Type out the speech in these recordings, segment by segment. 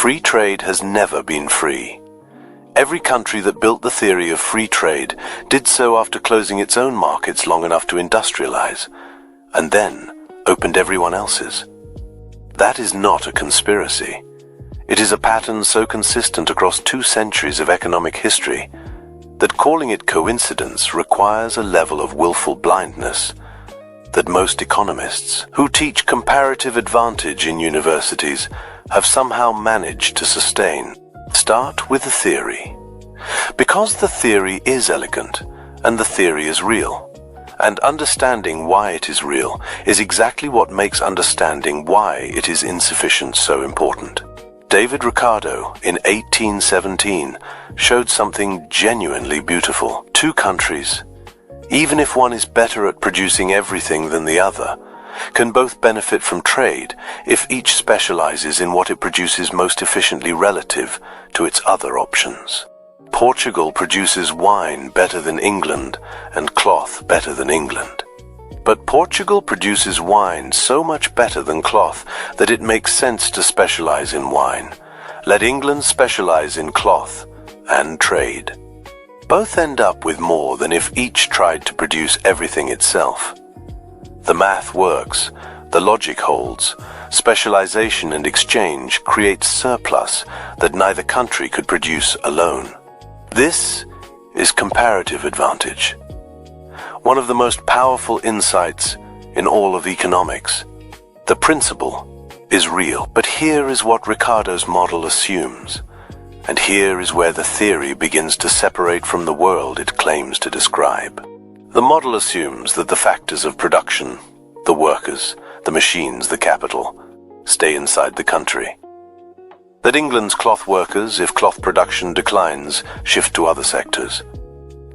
Free trade has never been free. Every country that built the theory of free trade did so after closing its own markets long enough to industrialize, and then opened everyone else's. That is not a conspiracy. It is a pattern so consistent across 2 centuries of economic history that calling it coincidence requires a level of willful blindness that most economists who teach comparative advantage in universities have somehow managed to sustain. Start with the theory. Because the theory is elegant and the theory is real, and understanding why it is real is exactly what makes understanding why it is insufficient so important. David Ricardo, in 1817, showed something genuinely beautiful. 2 countries, even if one is better at producing everything than the other, can both benefit from trade if each specializes in what it produces most efficiently relative to its other options. Portugal produces wine better than England and cloth better than England. But Portugal produces wine so much better than cloth that it makes sense to specialize in wine. Let England specialize in cloth and trade. Both end up with more than if each tried to produce everything itself. The math works, the logic holds. Specialization and exchange create surplus that neither country could produce alone. This is comparative advantage. One of the most powerful insights in all of economics. The principle is real, but here is what Ricardo's model assumes, and here is where the theory begins to separate from the world it claims to describe. The model assumes that the factors of production, the workers, the machines, the capital, stay inside the country. That England's cloth workers, if cloth production declines, shift to other sectors.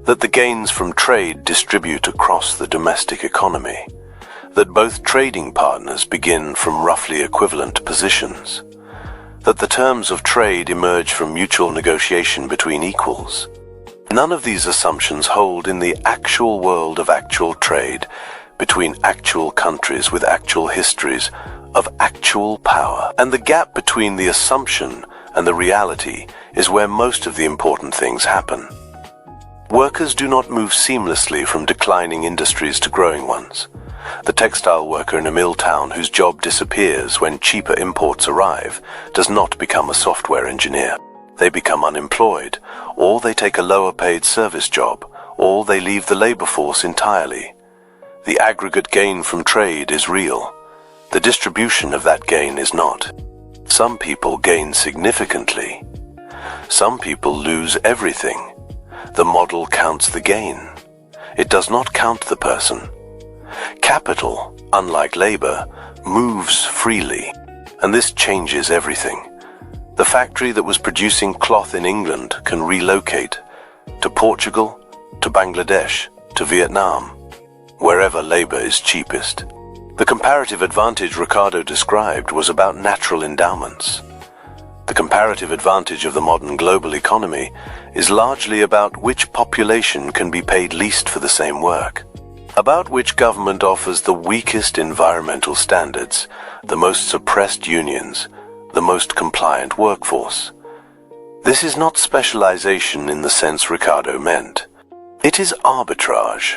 That the gains from trade distribute across the domestic economy. That both trading partners begin from roughly equivalent positions. That the terms of trade emerge from mutual negotiation between equals. None of these assumptions hold in the actual world of actual trade between actual countries with actual histories of actual power. And the gap between the assumption and the reality is where most of the important things happen. Workers do not move seamlessly from declining industries to growing ones. The textile worker in a mill town whose job disappears when cheaper imports arrive does not become a software engineer. They become unemployed, or they take a lower-paid service job, or they leave the labor force entirely. The aggregate gain from trade is real. The distribution of that gain is not. Some people gain significantly. Some people lose everything. The model counts the gain. It does not count the person. Capital, unlike labor, moves freely, and this changes everything. The factory that was producing cloth in England can relocate to Portugal, to Bangladesh, to Vietnam, wherever labor is cheapest. The comparative advantage Ricardo described was about natural endowments. The comparative advantage of the modern global economy is largely about which population can be paid least for the same work, about which government offers the weakest environmental standards, the most suppressed unions, the most compliant workforce. This is not specialization in the sense Ricardo meant. It is arbitrage.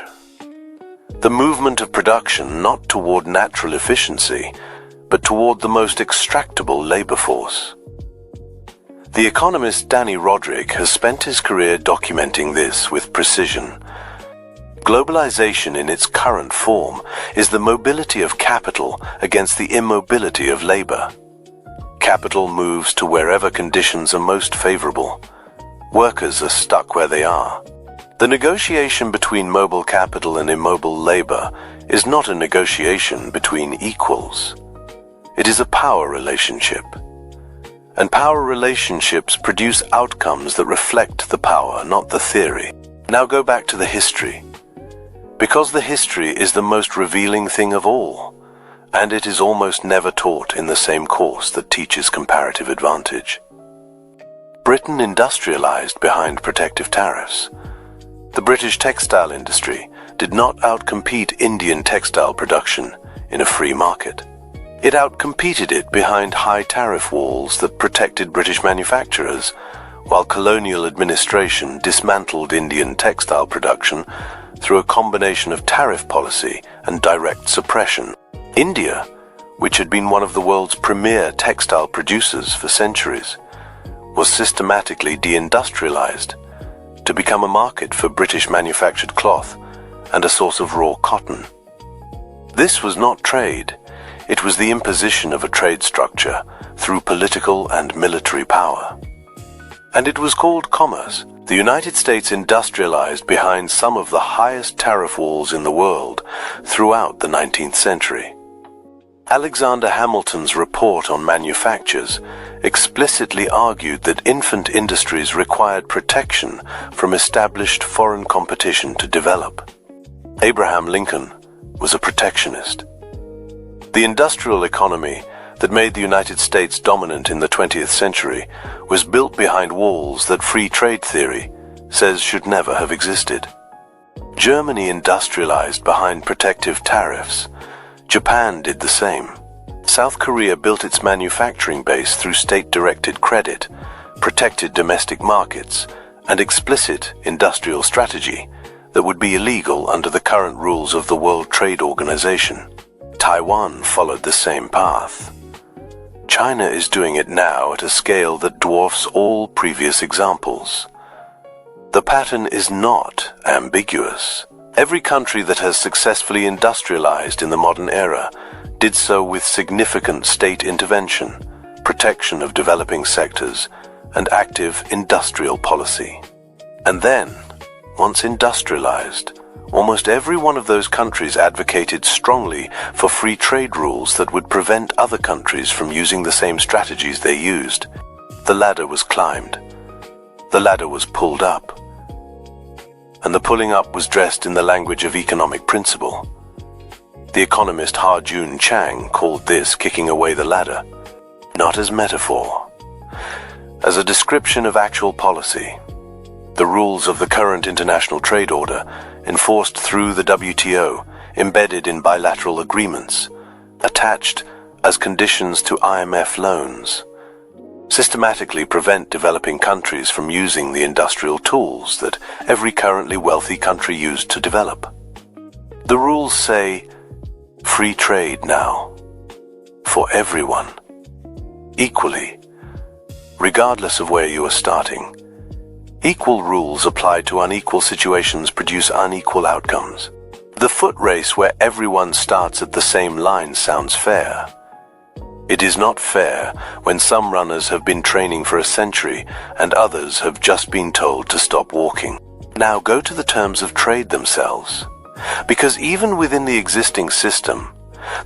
The movement of production not toward natural efficiency, but toward the most extractable labor force. The economist Danny Roderick has spent his career documenting this with precision. Globalization in its current form is the mobility of capital against the immobility of labor. Capital moves to wherever conditions are most favorable. Workers are stuck where they are. The negotiation between mobile capital and immobile labor is not a negotiation between equals. It is a power relationship. And power relationships produce outcomes that reflect the power, not the theory. Now go back to the history. Because the history is the most revealing thing of all, and it is almost never taught in the same course that teaches comparative advantage. Britain industrialized behind protective tariffs. The British textile industry did not outcompete Indian textile production in a free market. It outcompeted it behind high tariff walls that protected British manufacturers, while colonial administration dismantled Indian textile production through a combination of tariff policy and direct suppression. India, which had been one of the world's premier textile producers for centuries, was systematically deindustrialized to become a market for British manufactured cloth and a source of raw cotton. This was not trade. It was the imposition of a trade structure through political and military power. And it was called commerce. The United States industrialized behind some of the highest tariff walls in the world throughout the 19th century. Alexander Hamilton's report on manufactures explicitly argued that infant industries required protection from established foreign competition to develop. Abraham Lincoln was a protectionist. The industrial economy that made the United States dominant in the 20th century was built behind walls that free trade theory says should never have existed. Germany industrialized behind protective tariffs. Japan did the same. South Korea built its manufacturing base through state-directed credit, protected domestic markets, and explicit industrial strategy that would be illegal under the current rules of the World Trade Organization. Taiwan followed the same path. China is doing it now at a scale that dwarfs all previous examples. The pattern is not ambiguous. Every country that has successfully industrialized in the modern era did so with significant state intervention, protection of developing sectors, and active industrial policy. And then, once industrialized, almost every one of those countries advocated strongly for free trade rules that would prevent other countries from using the same strategies they used. The ladder was climbed. The ladder was pulled up. And the pulling up was dressed in the language of economic principle. The economist Ha-Joon Chang called this kicking away the ladder, not as metaphor, as a description of actual policy. The rules of the current international trade order, enforced through the WTO, embedded in bilateral agreements, attached as conditions to IMF loans, systematically prevent developing countries from using the industrial tools that every currently wealthy country used to develop. The rules say, free trade now, for everyone, equally, regardless of where you are starting. Equal rules applied to unequal situations produce unequal outcomes. The foot race where everyone starts at the same line sounds fair. It is not fair when some runners have been training for a century and others have just been told to stop walking. Now go to the terms of trade themselves. Because even within the existing system,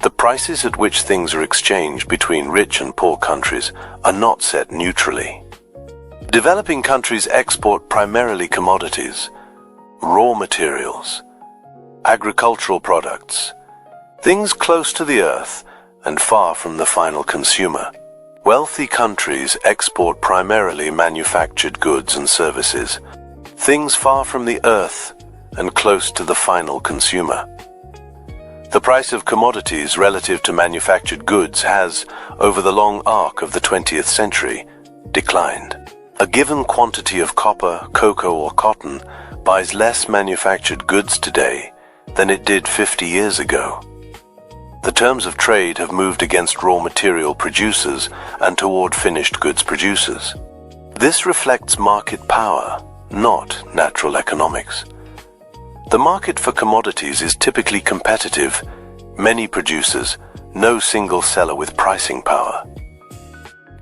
the prices at which things are exchanged between rich and poor countries are not set neutrally. Developing countries export primarily commodities, raw materials, agricultural products, things close to the earth and far from the final consumer. Wealthy countries export primarily manufactured goods and services, things far from the earth and close to the final consumer. The price of commodities relative to manufactured goods has, over the long arc of the 20th century, declined. A given quantity of copper, cocoa, or cotton buys less manufactured goods today than it did 50 years ago. The terms of trade have moved against raw material producers and toward finished goods producers. This reflects market power, not natural economics. The market for commodities is typically competitive, many producers, no single seller with pricing power.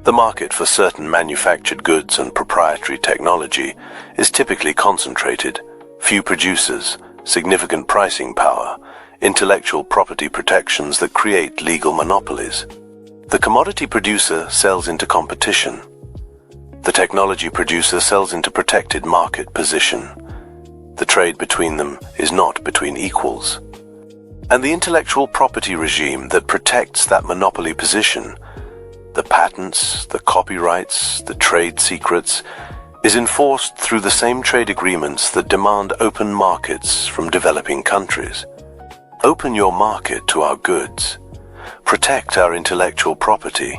The market for certain manufactured goods and proprietary technology is typically concentrated, few producers, significant pricing power, intellectual property protections that create legal monopolies. The commodity producer sells into competition. The technology producer sells into protected market position. The trade between them is not between equals. And the intellectual property regime that protects that monopoly position, the patents, the copyrights, the trade secrets, is enforced through the same trade agreements that demand open markets from developing countries. Open your market to our goods. protect our intellectual property.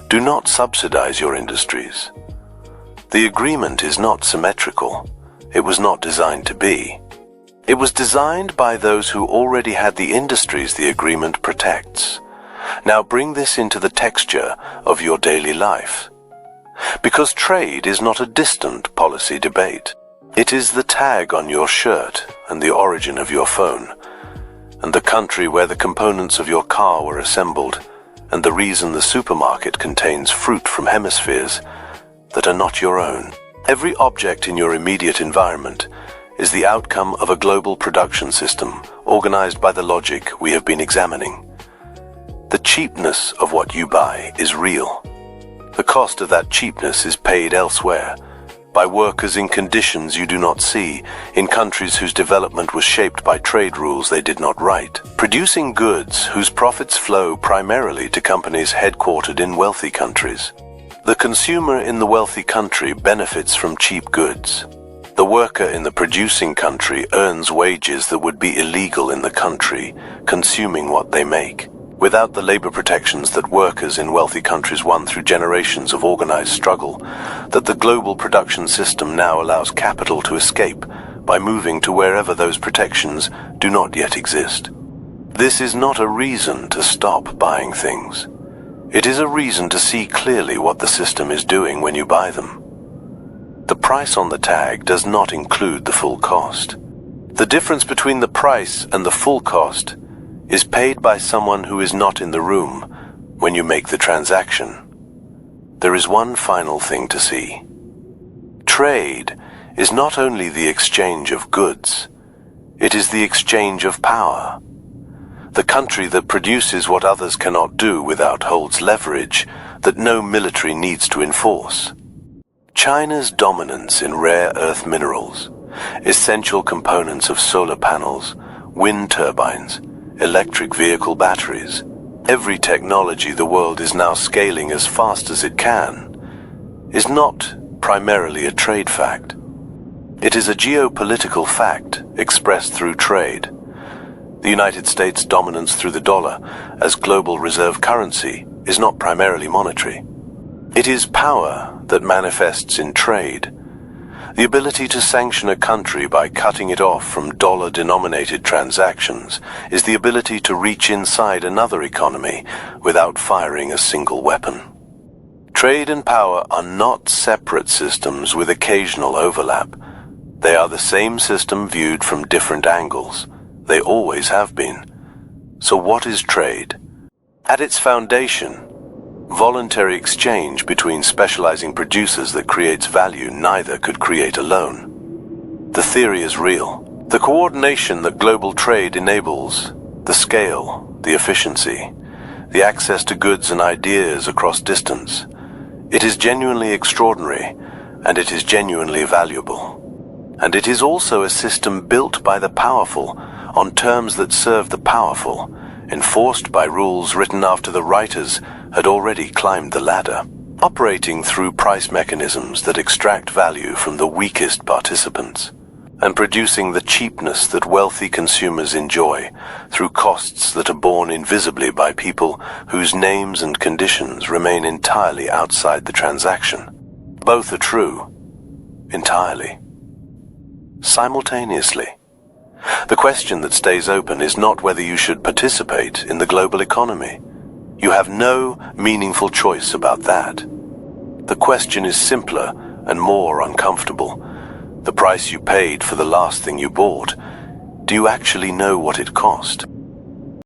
Do not subsidize your industries. The agreement is not symmetrical. It was not designed to be. It was designed by those who already had the industries the agreement protects. Now bring this into the texture of your daily life. Because trade is not a distant policy debate. It is the tag on your shirt and the origin of your phone, and the country where the components of your car were assembled, and the reason the supermarket contains fruit from hemispheres that are not your own. Every object in your immediate environment is the outcome of a global production system organized by the logic we have been examining. The cheapness of what you buy is real. The cost of that cheapness is paid elsewhere, by workers in conditions you do not see, in countries whose development was shaped by trade rules they did not write, producing goods whose profits flow primarily to companies headquartered in wealthy countries. The consumer in the wealthy country benefits from cheap goods. The worker in the producing country earns wages that would be illegal in the country, consuming what they make. Without the labor protections that workers in wealthy countries won through generations of organized struggle, that the global production system now allows capital to escape by moving to wherever those protections do not yet exist. This is not a reason to stop buying things. It is a reason to see clearly what the system is doing when you buy them. The price on the tag does not include the full cost. The difference between the price and the full cost is paid by someone who is not in the room when you make the transaction. There is one final thing to see. Trade is not only the exchange of goods, it is the exchange of power. The country that produces what others cannot do without holds leverage that no military needs to enforce. China's dominance in rare earth minerals, essential components of solar panels, wind turbines, electric vehicle batteries, every technology the world is now scaling as fast as it can, is not primarily a trade fact. It is a geopolitical fact expressed through trade. The United States' dominance through the dollar as global reserve currency is not primarily monetary. It is power that manifests in trade. The ability to sanction a country by cutting it off from dollar-denominated transactions is the ability to reach inside another economy without firing a single weapon. Trade and power are not separate systems with occasional overlap. They are the same system viewed from different angles. They always have been. So what is trade? At its foundation, voluntary exchange between specializing producers that creates value neither could create alone. The theory is real. The coordination that global trade enables, the scale, the efficiency, the access to goods and ideas across distance, it is genuinely extraordinary, and it is genuinely valuable. And it is also a system built by the powerful on terms that serve the powerful, enforced by rules written after the writers had already climbed the ladder, operating through price mechanisms that extract value from the weakest participants, and producing the cheapness that wealthy consumers enjoy through costs that are borne invisibly by people whose names and conditions remain entirely outside the transaction. Both are true, entirely, simultaneously. The question that stays open is not whether you should participate in the global economy. You have no meaningful choice about that. The question is simpler and more uncomfortable. The price you paid for the last thing you bought, do you actually know what it cost?